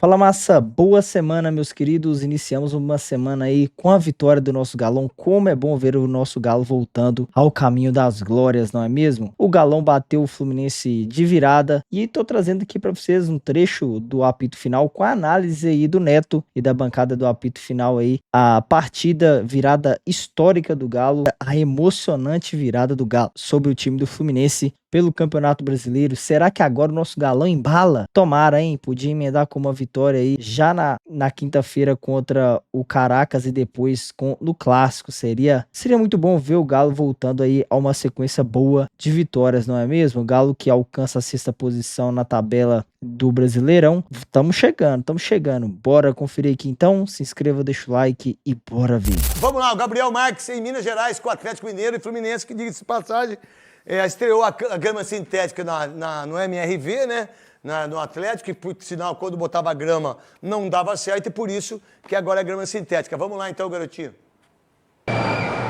Fala Massa, boa semana meus queridos, iniciamos uma semana aí com a vitória do nosso Galão, como é bom ver o nosso Galo voltando ao caminho das glórias, não é mesmo? O Galão bateu o Fluminense de virada e tô trazendo aqui para vocês um trecho do apito final com a análise aí do Neto e da bancada do apito final aí, a partida virada histórica do Galo, a emocionante virada do Galo sobre o time do Fluminense pelo Campeonato Brasileiro. Será que agora o nosso Galão embala? Tomara, hein? Podia emendar com uma vitória aí já na quinta-feira contra o Caracas e depois no Clássico. Seria muito bom ver o Galo voltando aí a uma sequência boa de vitórias, não é mesmo? O Galo que alcança a sexta posição na tabela do Brasileirão. Estamos chegando. Bora conferir aqui então. Se inscreva, deixa o like e bora ver. Vamos lá, o Gabriel Marques em Minas Gerais com o Atlético Mineiro e Fluminense, que diga-se de passagem, estreou a grama sintética no MRV, né? No Atlético, que por sinal, quando botava grama não dava certo, e por isso que agora é grama sintética. Vamos lá então, garotinho.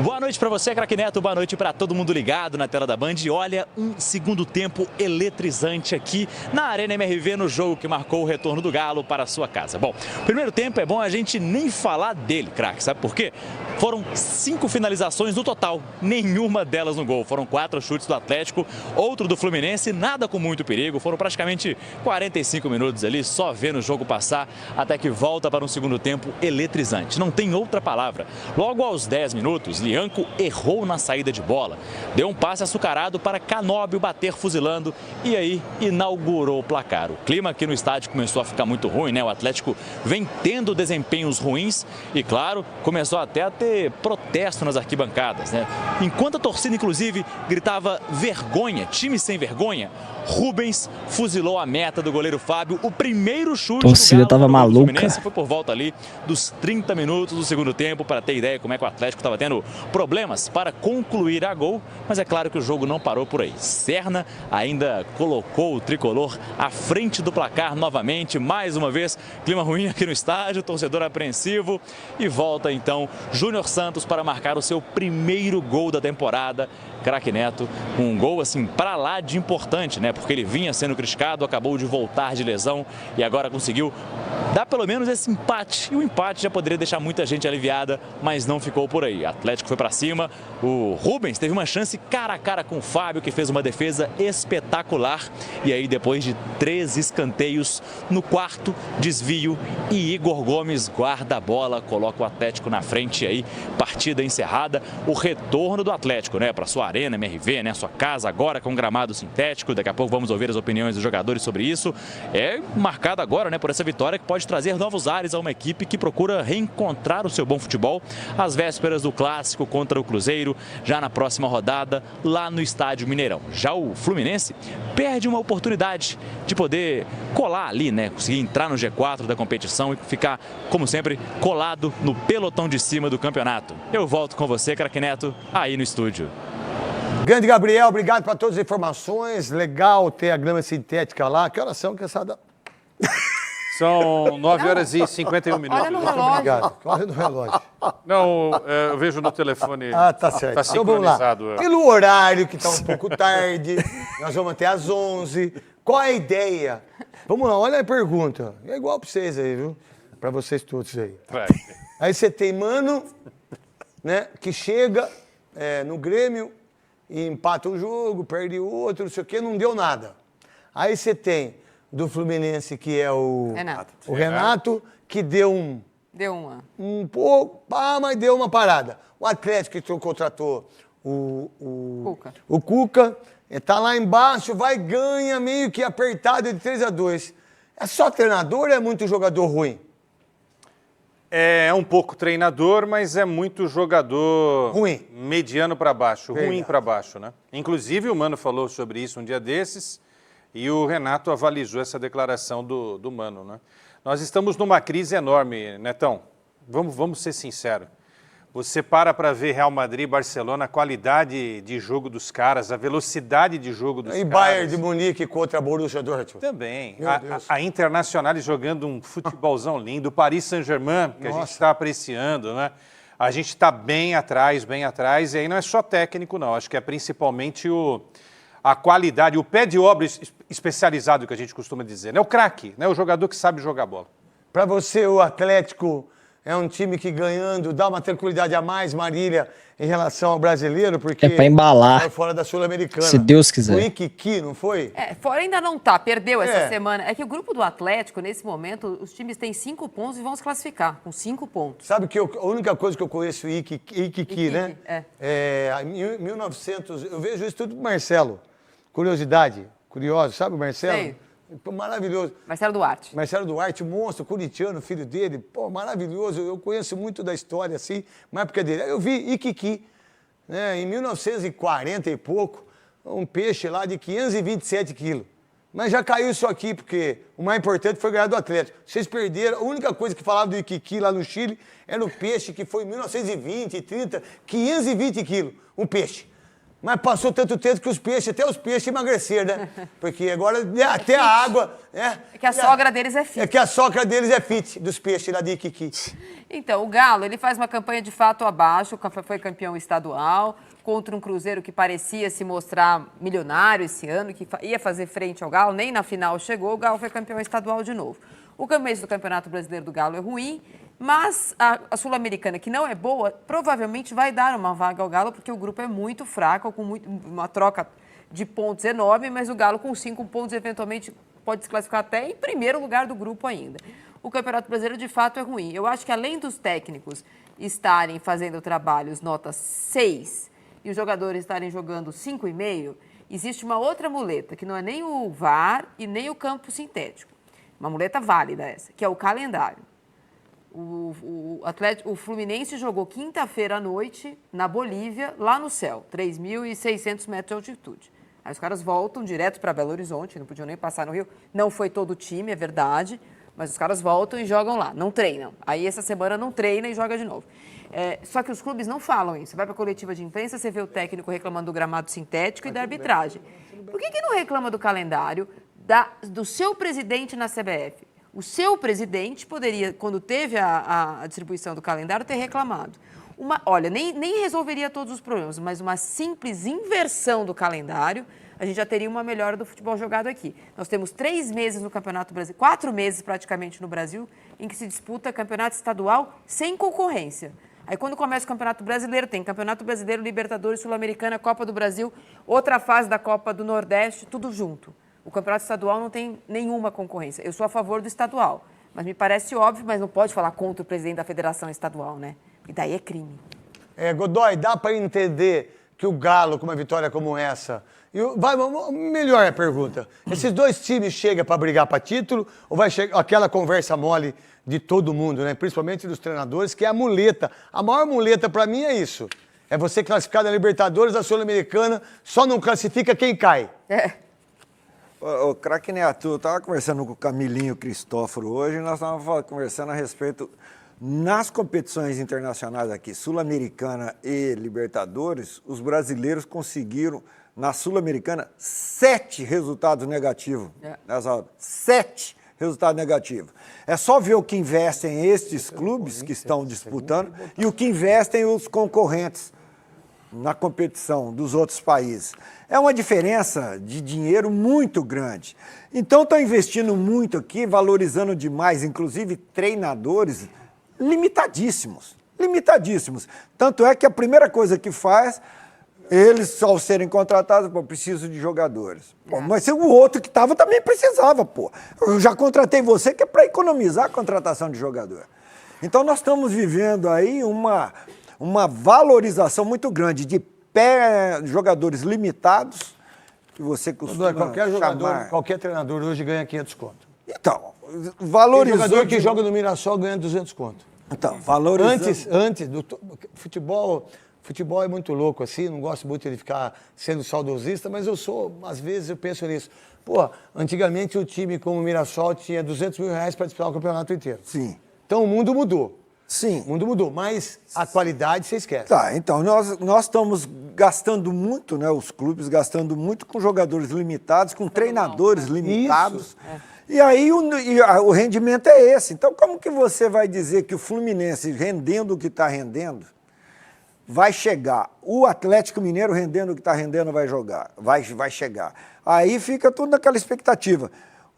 Boa noite para você, craque Neto. Boa noite para todo mundo ligado na tela da Band. E olha, um segundo tempo eletrizante aqui na Arena MRV, no jogo que marcou o retorno do Galo para a sua casa. Bom, primeiro tempo é bom a gente nem falar dele, craque. Sabe por quê? Foram 5 finalizações no total, nenhuma delas no gol. Foram 4 chutes do Atlético, outro do Fluminense, nada com muito perigo. Foram praticamente 45 minutos ali, só vendo o jogo passar, até que volta para um segundo tempo eletrizante. Não tem outra palavra. Logo aos 10 minutos, Lianco errou na saída de bola. Deu um passe açucarado para Canóbio bater fuzilando e aí inaugurou o placar. O clima aqui no estádio começou a ficar muito ruim, né? O Atlético vem tendo desempenhos ruins e, claro, começou até a ter protesto nas arquibancadas, né? Enquanto a torcida, inclusive, gritava vergonha, time sem vergonha, Rubens fuzilou a meta do goleiro Fábio. O primeiro chute a torcida do Galo tava maluca. Fluminense foi por volta ali dos 30 minutos do segundo tempo, para ter ideia como é que o Atlético estava tendo problemas para concluir a gol, mas é claro que o jogo não parou por aí. Serna ainda colocou o tricolor à frente do placar novamente, mais uma vez, clima ruim aqui no estádio, torcedor apreensivo, e volta então Júnior Santos para marcar o seu primeiro gol da temporada. Craque Neto, um gol assim para lá de importante, né? Porque ele vinha sendo criticado, acabou de voltar de lesão e agora conseguiu dar pelo menos esse empate. E o empate já poderia deixar muita gente aliviada, mas não ficou por aí. O Atlético foi para cima, o Rubens teve uma chance cara a cara com o Fábio, que fez uma defesa espetacular. E aí, depois de 3 escanteios, no quarto, desvio e Igor Gomes guarda a bola, coloca o Atlético na frente. E aí, partida encerrada, o retorno do Atlético, né, para sua arena MRV, né, sua casa agora com gramado sintético. Daqui a pouco vamos ouvir as opiniões dos jogadores sobre isso. É marcado agora, né, por essa vitória que pode trazer novos ares a uma equipe que procura reencontrar o seu bom futebol às vésperas do Clássico contra o Cruzeiro, já na próxima rodada, lá no Estádio Mineirão. Já o Fluminense perde uma oportunidade de poder colar ali, né, conseguir entrar no G4 da competição e ficar, como sempre, colado no pelotão de cima do campeonato. Eu volto com você, craque Neto, aí no estúdio. Grande Gabriel, obrigado por todas as informações. Legal ter a grama sintética lá. Que horas são, cansada? São 9h51 minutos. Olha no relógio. Obrigado. Olha no relógio. Não, eu vejo no telefone. Ah, tá certo. Está Então vamos lá. sincronizado. Pelo horário, que está um pouco tarde, nós vamos até às 11. Qual é a ideia? Vamos lá, olha a pergunta. É igual para vocês aí, viu? Para vocês todos aí. Vai. Aí você tem mano, né, que chega no Grêmio e empata um jogo, perde outro, não sei o quê, não deu nada. Aí você tem do Fluminense, que é o Renato, que deu Deu uma. um pouco, mas deu uma parada. O Atlético, que contratou o Cuca, tá lá embaixo, vai ganha meio que apertado de 3-2. É só treinador ou é muito jogador ruim? É um pouco treinador, mas é muito jogador Ruim. Mediano para baixo, Verdade. ruim para baixo, né? Inclusive o Mano falou sobre isso um dia desses e o Renato avalizou essa declaração do Mano, né? Nós estamos numa crise enorme, Netão. Vamos ser sinceros. Você para ver Real Madrid e Barcelona, a qualidade de jogo dos caras, a velocidade de jogo dos caras. E Bayern de Munique contra a Borussia Dortmund. Também. Meu Deus. A Internacional jogando um futebolzão lindo. O Paris Saint-Germain, que a gente está apreciando, né? A gente está bem atrás. E aí não é só técnico, não. Acho que é principalmente a qualidade, o pé de obra especializado que a gente costuma dizer, né? O craque, né? O jogador que sabe jogar bola. Para você, o Atlético é um time que ganhando dá uma tranquilidade a mais, Marília, em relação ao brasileiro, porque É pra embalar. foi fora da Sul-Americana. Se Deus quiser. O Iquiqui, não foi? Fora ainda não tá, perdeu essa É. semana. É que o grupo do Atlético, nesse momento, os times têm 5 pontos e vão se classificar com 5 pontos. Sabe que a única coisa que eu conheço o Iquiqui, né? é. Em 1900, eu vejo isso tudo com o Marcelo. Curiosidade, curioso, sabe o Marcelo? Sei. Pô, maravilhoso. Marcelo Duarte. Marcelo Duarte, monstro, corintiano, filho dele, pô, maravilhoso. Eu conheço muito da história, assim, na época dele. Eu vi Iquiqui, né, em 1940 e pouco, um peixe lá de 527 quilos. Mas já caiu isso aqui, porque o mais importante foi ganhar do Atlético. Vocês perderam, a única coisa que falava do Iquiqui lá no Chile era o peixe que foi em 1920, 30, 520 quilos, um peixe. Mas passou tanto tempo que até os peixes emagreceram, né? Porque agora até a água... É que a sogra deles é fit. É que a sogra deles é fit, dos peixes lá de Iquiqui. Então, o Galo, ele faz uma campanha de fato abaixo, foi campeão estadual, contra um Cruzeiro que parecia se mostrar milionário esse ano, que ia fazer frente ao Galo, nem na final chegou, o Galo foi campeão estadual de novo. O começo do Campeonato Brasileiro do Galo é ruim, mas a Sul-Americana, que não é boa, provavelmente vai dar uma vaga ao Galo, porque o grupo é muito fraco, com uma troca de pontos enorme, mas o Galo com 5 pontos eventualmente pode se classificar até em primeiro lugar do grupo ainda. O Campeonato Brasileiro, de fato, é ruim. Eu acho que além dos técnicos estarem fazendo trabalhos nota 6 e os jogadores estarem jogando 5,5, existe uma outra muleta, que não é nem o VAR e nem o campo sintético. Uma muleta válida essa, que é o calendário. O Fluminense jogou quinta-feira à noite na Bolívia, lá no céu, 3.600 metros de altitude. Aí os caras voltam direto para Belo Horizonte, não podiam nem passar no Rio. Não foi todo o time, é verdade, mas os caras voltam e jogam lá, não treinam. Aí essa semana não treina e joga de novo. Só que os clubes não falam isso. Você vai para a coletiva de imprensa, você vê o técnico reclamando do gramado sintético e da arbitragem. Por que não reclama do calendário do seu presidente na CBF? O seu presidente poderia, quando teve a distribuição do calendário, ter reclamado. Olha, nem resolveria todos os problemas, mas uma simples inversão do calendário, a gente já teria uma melhora do futebol jogado aqui. Nós temos 3 meses no Campeonato Brasileiro, 4 meses praticamente no Brasil, em que se disputa campeonato estadual sem concorrência. Aí quando começa o Campeonato Brasileiro, tem Campeonato Brasileiro, Libertadores, Sul-Americana, Copa do Brasil, outra fase da Copa do Nordeste, tudo junto. O campeonato estadual não tem nenhuma concorrência. Eu sou a favor do estadual, mas me parece óbvio, mas não pode falar contra o presidente da federação estadual, né? E daí é crime. Godoy, dá para entender que o Galo, com uma vitória como essa... melhor a pergunta. Esses dois times chegam para brigar para título ou vai chegar aquela conversa mole de todo mundo, né? Principalmente dos treinadores, que é a muleta. A maior muleta para mim é isso. É você classificar na Libertadores, da Sul-Americana, só não classifica quem cai. Ô, craque Neto, eu estava conversando com o Camilinho Cristóforo hoje e nós estávamos conversando a respeito, nas competições internacionais aqui, Sul-Americana e Libertadores, os brasileiros conseguiram, na Sul-Americana, 7 resultados negativos. 7 resultados negativos. É só ver o que investem estes clubes que estão disputando e o que investem os concorrentes na competição dos outros países. É uma diferença de dinheiro muito grande. Então, estão investindo muito aqui, valorizando demais, inclusive treinadores limitadíssimos. Tanto é que a primeira coisa que faz, eles, ao serem contratados, preciso de jogadores. Mas o outro que estava também precisava, pô. Eu já contratei você que é para economizar a contratação de jogador. Então, nós estamos vivendo aí uma valorização muito grande de jogadores limitados, que você costuma qualquer jogador, chamar... qualquer treinador hoje ganha 500 conto. Então, valorizou... Tem jogador que joga no Mirassol ganha 200 conto. Então, valorizando... Antes do futebol é muito louco assim, não gosto muito de ficar sendo saudosista, mas às vezes eu penso nisso. Pô, antigamente o time como o Mirassol tinha 200 mil reais para disputar o campeonato inteiro. Sim. Então o mundo mudou. Sim. O mundo mudou, mas a qualidade você esquece. Tá, então nós estamos gastando muito, né, os clubes gastando muito com jogadores limitados, com treinadores limitados. E aí o rendimento é esse. Então como que você vai dizer que o Fluminense rendendo o que está rendendo vai chegar, o Atlético Mineiro rendendo o que está rendendo vai chegar. Aí fica tudo naquela expectativa.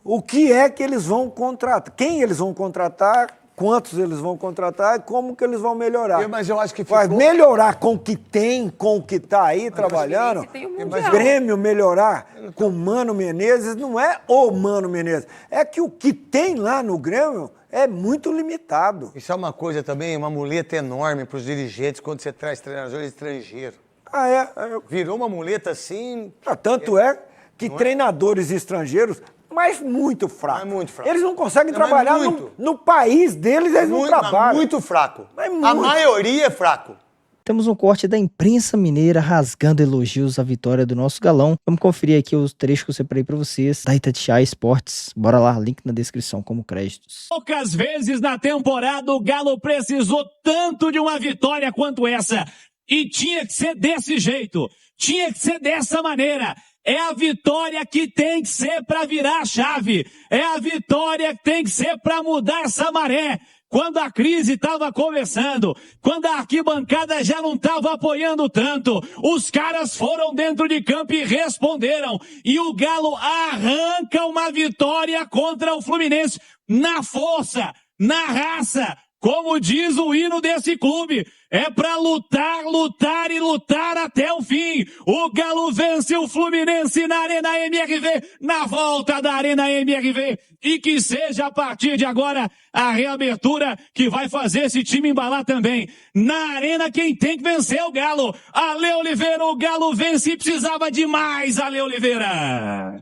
o que é que eles vão contratar, quem eles vão contratar, quantos eles vão contratar e como que eles vão melhorar. Mas eu acho que Vai ficou... melhorar com o que tem, com o que está aí trabalhando. tem o Mas Mundial. Grêmio melhorar com o Mano Menezes não é o Mano Menezes. É que o que tem lá no Grêmio é muito limitado. Isso é uma coisa também, uma muleta enorme para os dirigentes quando você traz treinador estrangeiro. Ah, é? Virou uma muleta assim... Tanto é que treinadores estrangeiros, mas muito fracos. Mas muito fraco. Eles não conseguem Não, mas trabalhar muito. no país deles, eles não trabalham. Muito fraco. Mas A muito. maioria é fraco. Temos um corte da imprensa mineira rasgando elogios à vitória do nosso galão. Vamos conferir aqui os trechos que eu separei pra vocês da Itatiaia Esportes. Bora lá, link na descrição como créditos. Poucas vezes na temporada o Galo precisou tanto de uma vitória quanto essa. E tinha que ser desse jeito. Tinha que ser dessa maneira. É a vitória que tem que ser para virar a chave. É a vitória que tem que ser para mudar essa maré. Quando a crise estava começando, quando a arquibancada já não estava apoiando tanto, os caras foram dentro de campo e responderam. E o Galo arranca uma vitória contra o Fluminense na força, na raça. Como diz o hino desse clube, é pra lutar, lutar e lutar até o fim. O Galo vence o Fluminense na Arena MRV, na volta da Arena MRV. E que seja a partir de agora a reabertura que vai fazer esse time embalar também. Na Arena quem tem que vencer é o Galo. Ale Oliveira, o Galo vence e precisava de mais, Ale Oliveira.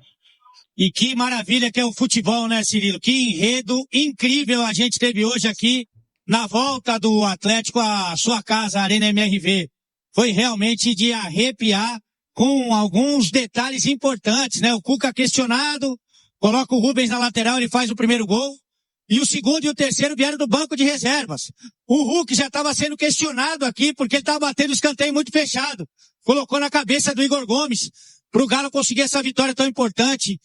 E que maravilha que é o futebol, né, Cirilo? Que enredo incrível a gente teve hoje aqui na volta do Atlético à sua casa, a Arena MRV. Foi realmente de arrepiar com alguns detalhes importantes, né? O Cuca questionado, coloca o Rubens na lateral, ele faz o primeiro gol. E o segundo e o terceiro vieram do banco de reservas. O Hulk já estava sendo questionado aqui porque ele estava batendo escanteio muito fechado. Colocou na cabeça do Igor Gomes para o Galo conseguir essa vitória tão importante.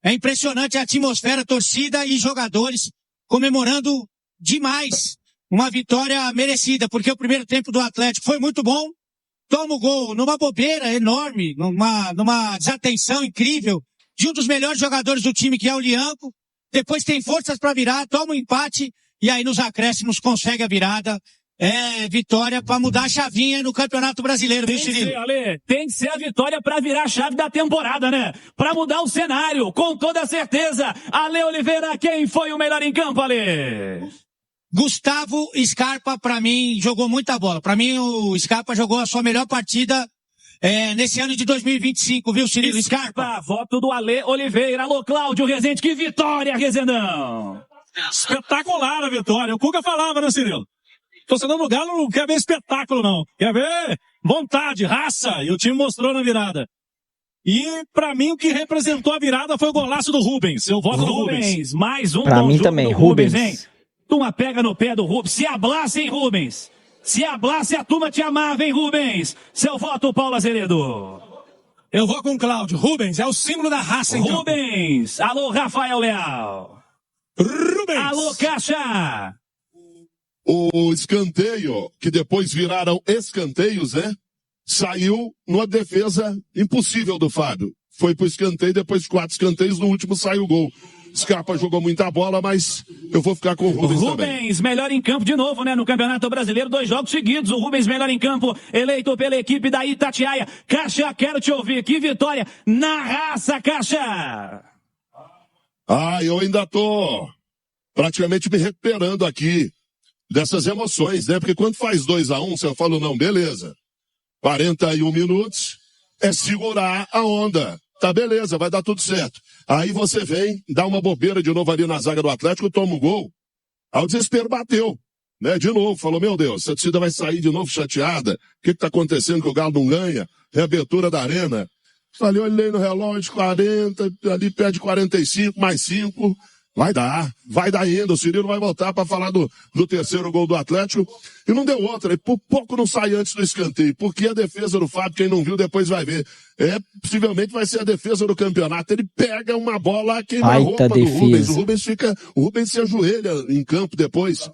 É impressionante a atmosfera, torcida e jogadores comemorando demais. Uma vitória merecida, porque o primeiro tempo do Atlético foi muito bom. Toma o gol numa bobeira enorme, numa desatenção incrível de um dos melhores jogadores do time, que é o Lianco. Depois tem forças para virar, toma um empate e aí nos acréscimos consegue a virada. É vitória para mudar a chavinha no Campeonato Brasileiro, viu, Cirilo? Tem que ser a vitória para virar a chave da temporada, né? Para mudar o cenário, com toda certeza. Ale Oliveira, quem foi o melhor em campo, Ale? Gustavo Scarpa, pra mim, jogou muita bola. Pra mim, o Scarpa jogou a sua melhor partida nesse ano de 2025, viu, Cirilo? Scarpa. Voto do Ale Oliveira. Alô, Cláudio Rezende, que vitória, Rezendão! Espetacular a vitória. O Cuca falava, né, Cirilo? Torcedor do Galo não quer ver espetáculo, não. Quer ver vontade, raça. E o time mostrou na virada. E, pra mim, o que representou a virada foi o golaço do Rubens. Eu voto no Rubens. Mais um Pra bom mim jogo também, do Rubens, Rubens. hein? Turma pega no pé do Rubens. Se ablaça, hein, Rubens? Se ablaça, a turma te amava, hein, Rubens? Seu voto, Paulo Azeredo. Eu vou com o Cláudio. Rubens é o símbolo da raça, então. Rubens. Alô, Rafael Leal. Rubens. Alô, Caixa. O escanteio, que depois viraram escanteios, né? Saiu numa defesa impossível do Fábio. Foi pro escanteio, depois 4 escanteios, no último saiu o gol. Scarpa jogou muita bola, mas eu vou ficar com o Rubens também. Rubens, melhor em campo de novo, né? No Campeonato Brasileiro, 2 jogos seguidos. O Rubens, melhor em campo, eleito pela equipe da Itatiaia. Caixa, quero te ouvir. Que vitória na raça, Caixa! Eu ainda tô praticamente me recuperando aqui dessas emoções, né? Porque quando faz 2-1, você fala, não, beleza. 41 minutos é segurar a onda. Tá, beleza, vai dar tudo certo. Aí você vem, dá uma bobeira de novo ali na zaga do Atlético, toma o gol. Aí o desespero bateu, né? De novo, falou, meu Deus, essa torcida vai sair de novo chateada. O que tá acontecendo que o Galo não ganha? Reabertura da arena. Falei, olhei no relógio, 40, ali perde 45, mais 5. Vai dar ainda. O Cirilo vai voltar para falar do terceiro gol do Atlético. E não deu outra. E por pouco não sai antes do escanteio. Porque a defesa do Fábio, quem não viu, depois vai ver. Possivelmente vai ser a defesa do campeonato. Ele pega uma bola, queima a roupa do Rubens. O Rubens se ajoelha em campo depois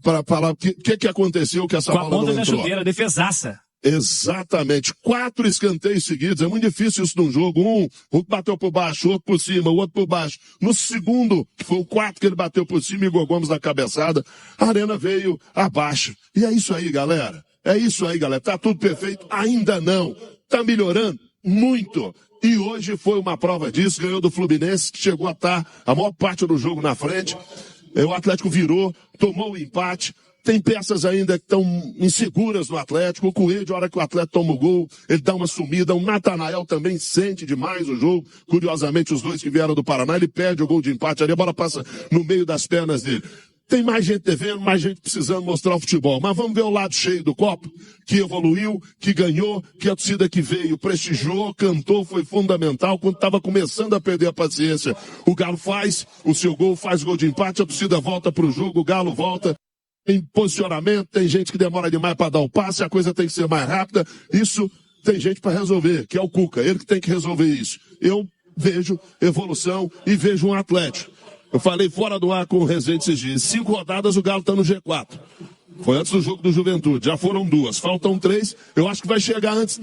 para falar o que aconteceu que essa Com bola a ponta não da entrou. chuteira, defesaça. Exatamente. 4 escanteios seguidos. É muito difícil isso num jogo. Um bateu por baixo, outro por cima, o outro por baixo. No segundo, que foi o 4 que ele bateu por cima, Igor Gomes na cabeçada, a Arena veio abaixo. E é isso aí, galera. É isso aí, galera. Tá tudo perfeito? Ainda não. Tá melhorando? Muito. E hoje foi uma prova disso. Ganhou do Fluminense, que chegou a estar a maior parte do jogo na frente. O Atlético virou, tomou o empate. Tem peças ainda que estão inseguras no Atlético. O Coelho, a hora que o Atlético toma o gol, ele dá uma sumida. O Natanael também sente demais o jogo. Curiosamente, os dois que vieram do Paraná, ele perde o gol de empate ali, a bola passa no meio das pernas dele. Tem mais gente devendo, mais gente precisando mostrar o futebol. Mas vamos ver o lado cheio do copo, que evoluiu, que ganhou, que a torcida que veio prestigiou, cantou, foi fundamental. Quando estava começando a perder a paciência, o Galo faz o seu gol, faz gol de empate, a torcida volta para o jogo, o Galo volta. Tem posicionamento, tem gente que demora demais para dar o passe, a coisa tem que ser mais rápida. Isso tem gente para resolver, que é o Cuca, ele que tem que resolver isso. Eu vejo evolução e vejo um Atlético. Eu falei fora do ar com o Rezende esses dias. 5 rodadas o Galo está no G4. Foi antes do jogo do Juventude. Já foram 2. Faltam 3. Eu acho que vai chegar antes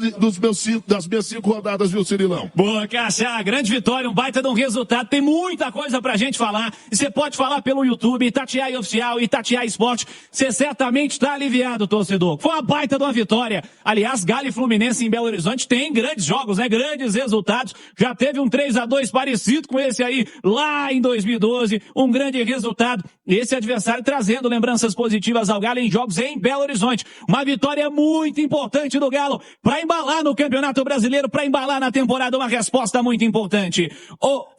das minhas 5 rodadas, viu, Cirilão? Boa, Caixa. Grande vitória, um baita de um resultado. Tem muita coisa pra gente falar. E você pode falar pelo YouTube, Itatiaia Oficial, Itatiaia Esporte. Você certamente tá aliviado, torcedor. Foi uma baita de uma vitória. Aliás, Galo e Fluminense em Belo Horizonte tem grandes jogos, né? Grandes resultados. Já teve um 3-2 parecido com esse aí lá em 2012. Um grande resultado. Esse adversário trazendo lembranças positivas ao Galo em jogos em Belo Horizonte. Uma vitória muito importante do Galo para embalar no Campeonato Brasileiro, para embalar na temporada, uma resposta muito importante.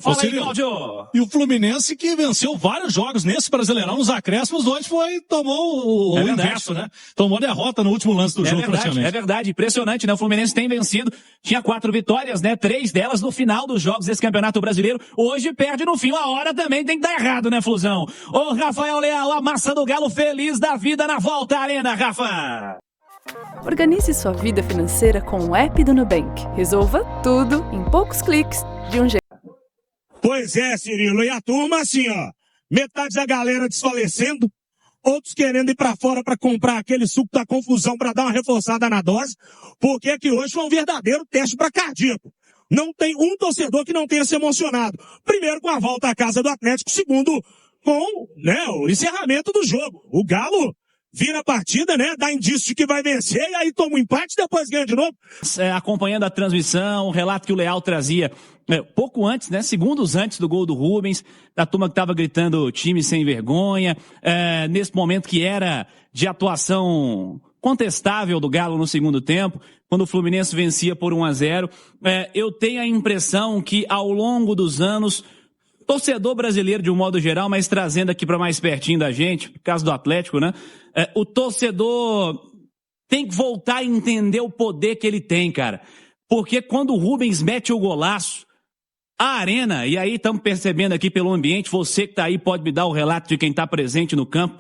Fala aí, Cláudio. E o Fluminense que venceu vários jogos nesse Brasileirão, nos acréscimos, hoje tomou o inverso, né? Tomou derrota no último lance do jogo, praticamente. É verdade, impressionante, né? O Fluminense tem vencido, tinha 4 vitórias, né? 3 delas no final dos jogos desse Campeonato Brasileiro. Hoje perde no fim, a hora também tem que dar errado, né, Flusão? Rafael Leal, a massa do Galo feliz da vida na volta à Arena, Rafa! Organize sua vida financeira com o app do Nubank. Resolva tudo em poucos cliques, de um jeito. Pois é, Cirilo, e a turma assim, ó, metade da galera desfalecendo, outros querendo ir pra fora pra comprar aquele suco da confusão pra dar uma reforçada na dose, porque aqui hoje foi um verdadeiro teste pra cardíaco. Não tem um torcedor que não tenha se emocionado. Primeiro com a volta à casa do Atlético, segundo com, né, o encerramento do jogo. O Galo vira a partida, né, dá indício de que vai vencer, e aí toma um empate, depois ganha de novo. Acompanhando a transmissão, o relato que o Leal trazia pouco antes, né, segundos antes do gol do Rubens, da turma que estava gritando time sem vergonha, nesse momento que era de atuação contestável do Galo no segundo tempo, quando o Fluminense vencia por 1-0. Eu tenho a impressão que ao longo dos anos, torcedor brasileiro de um modo geral, mas trazendo aqui para mais pertinho da gente, no caso do Atlético, né? O torcedor tem que voltar a entender o poder que ele tem, cara. Porque quando o Rubens mete o golaço, a Arena, e aí estamos percebendo aqui pelo ambiente, você que tá aí pode me dar o relato de quem tá presente no campo.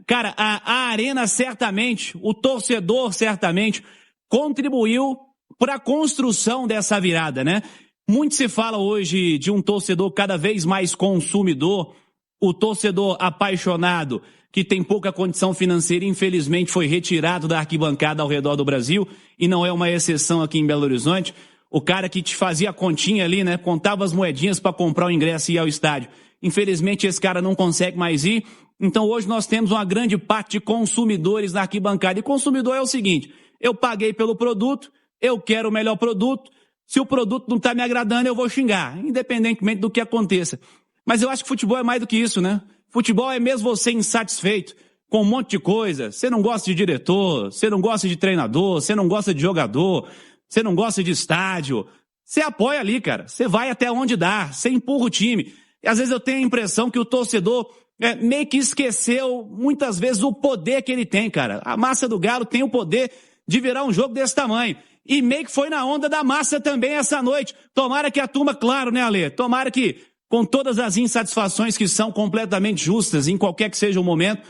Cara, a Arena certamente, o torcedor certamente contribuiu para a construção dessa virada, né? Muito se fala hoje de um torcedor cada vez mais consumidor, o torcedor apaixonado, que tem pouca condição financeira, infelizmente foi retirado da arquibancada ao redor do Brasil, e não é uma exceção aqui em Belo Horizonte. O cara que te fazia a continha ali, né, contava as moedinhas para comprar o ingresso e ir ao estádio. Infelizmente esse cara não consegue mais ir, então hoje nós temos uma grande parte de consumidores na arquibancada. E consumidor é o seguinte, eu paguei pelo produto, eu quero o melhor produto, se o produto não está me agradando, eu vou xingar, independentemente do que aconteça. Mas eu acho que futebol é mais do que isso, né? Futebol é mesmo você insatisfeito com um monte de coisa. Você não gosta de diretor, você não gosta de treinador, você não gosta de jogador, você não gosta de estádio. Você apoia ali, cara. Você vai até onde dá, você empurra o time. E às vezes eu tenho a impressão que o torcedor meio que esqueceu, muitas vezes, o poder que ele tem, cara. A massa do Galo tem o poder de virar um jogo desse tamanho. E meio que foi na onda da massa também essa noite. Tomara que a turma, claro, né, Ale? Tomara que, com todas as insatisfações que são completamente justas, em qualquer que seja o momento,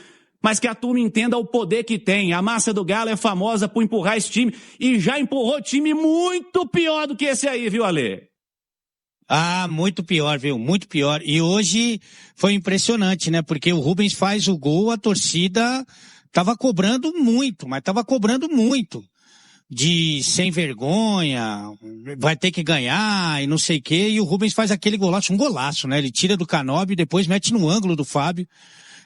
mas que a turma entenda o poder que tem. A massa do Galo é famosa por empurrar esse time, e já empurrou time muito pior do que esse aí, viu, Ale? Ah, muito pior, viu? Muito pior. E hoje foi impressionante, né? Porque o Rubens faz o gol, a torcida tava cobrando muito, mas tava cobrando muito. de sem vergonha, vai ter que ganhar e não sei o quê, e o Rubens faz aquele golaço, um golaço, né? Ele tira do Canóbio e depois mete no ângulo do Fábio,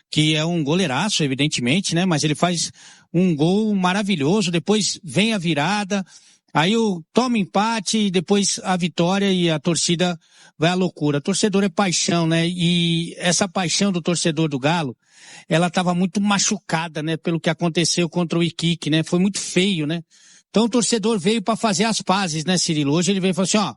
que é um goleiraço, evidentemente, né? Mas ele faz um gol maravilhoso, depois vem a virada, aí toma empate e depois a vitória e a torcida vai à loucura. Torcedor é paixão, né? E essa paixão do torcedor do Galo, ela estava muito machucada, né? Pelo que aconteceu contra o Iquique, né? Foi muito feio, né? Então o torcedor veio para fazer as pazes, né, Cirilo? Hoje ele veio e falou assim, ó,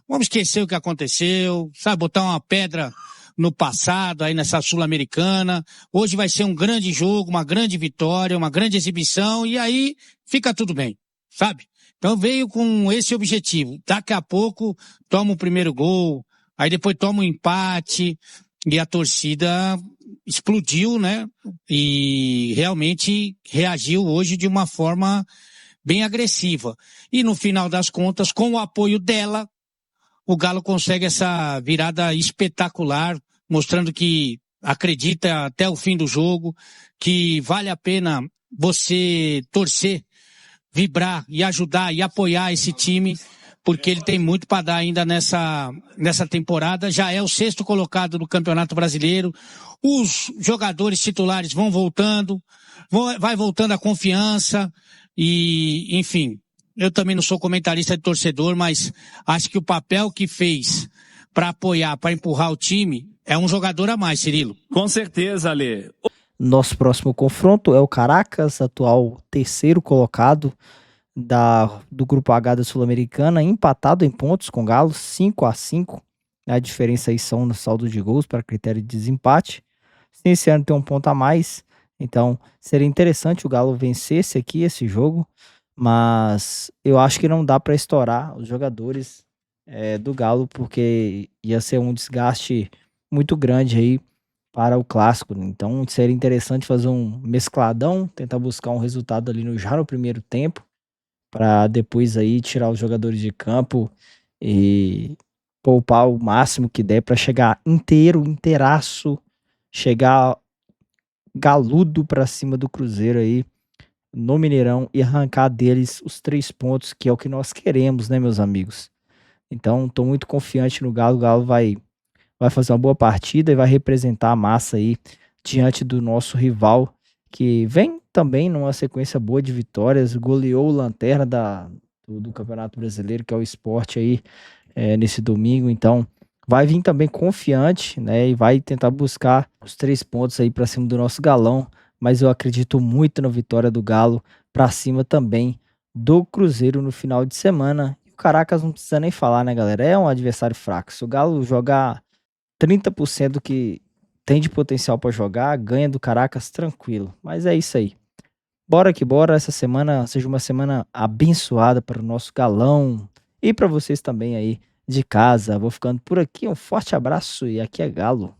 vamos esquecer o que aconteceu, sabe? Botar uma pedra no passado, aí nessa Sul-Americana. Hoje vai ser um grande jogo, uma grande vitória, uma grande exibição, e aí fica tudo bem, sabe? Então veio com esse objetivo. Daqui a pouco toma o primeiro gol, aí depois toma um empate, e a torcida explodiu, né? E realmente reagiu hoje de uma forma bem agressiva. E no final das contas, com o apoio dela, o Galo consegue essa virada espetacular, mostrando que acredita até o fim do jogo, que vale a pena você torcer, vibrar e ajudar e apoiar esse time, porque ele tem muito para dar ainda nessa temporada. Já é o 6º colocado do Campeonato Brasileiro. Os jogadores titulares vão voltando, vai voltando a confiança e, enfim, eu também não sou comentarista de torcedor, mas acho que o papel que fez para apoiar, para empurrar o time, é um jogador a mais, Cirilo. Com certeza, Ale. Nosso próximo confronto é o Caracas, atual 3º colocado do Grupo H da Sul-Americana, empatado em pontos com o Galo, 5-5. A diferença aí são no saldo de gols para critério de desempate. Esse ano tem um ponto a mais, então seria interessante o Galo vencesse aqui esse jogo, mas eu acho que não dá para estourar os jogadores do Galo, porque ia ser um desgaste muito grande aí para o clássico. Então seria interessante fazer um mescladão, tentar buscar um resultado ali já no primeiro tempo, para depois aí tirar os jogadores de campo e poupar o máximo que der para chegar inteiraço, chegar galudo para cima do Cruzeiro aí no Mineirão e arrancar deles os 3 pontos, que é o que nós queremos, né, meus amigos? Então, tô muito confiante no Galo. O Galo vai fazer uma boa partida e vai representar a massa aí diante do nosso rival, que vem também numa sequência boa de vitórias, goleou o lanterna do Campeonato Brasileiro, que é o Sport aí, nesse domingo. Então, vai vir também confiante, né, e vai tentar buscar os 3 pontos aí para cima do nosso Galão, mas eu acredito muito na vitória do Galo para cima também do Cruzeiro no final de semana. E o Caracas não precisa nem falar, né, galera? É um adversário fraco. Se o Galo jogar 30% do que tem de potencial para jogar, ganha do Caracas tranquilo. Mas é isso aí. Bora que bora, essa semana seja uma semana abençoada para o nosso Galão e para vocês também aí de casa. Vou ficando por aqui, um forte abraço e aqui é Galo.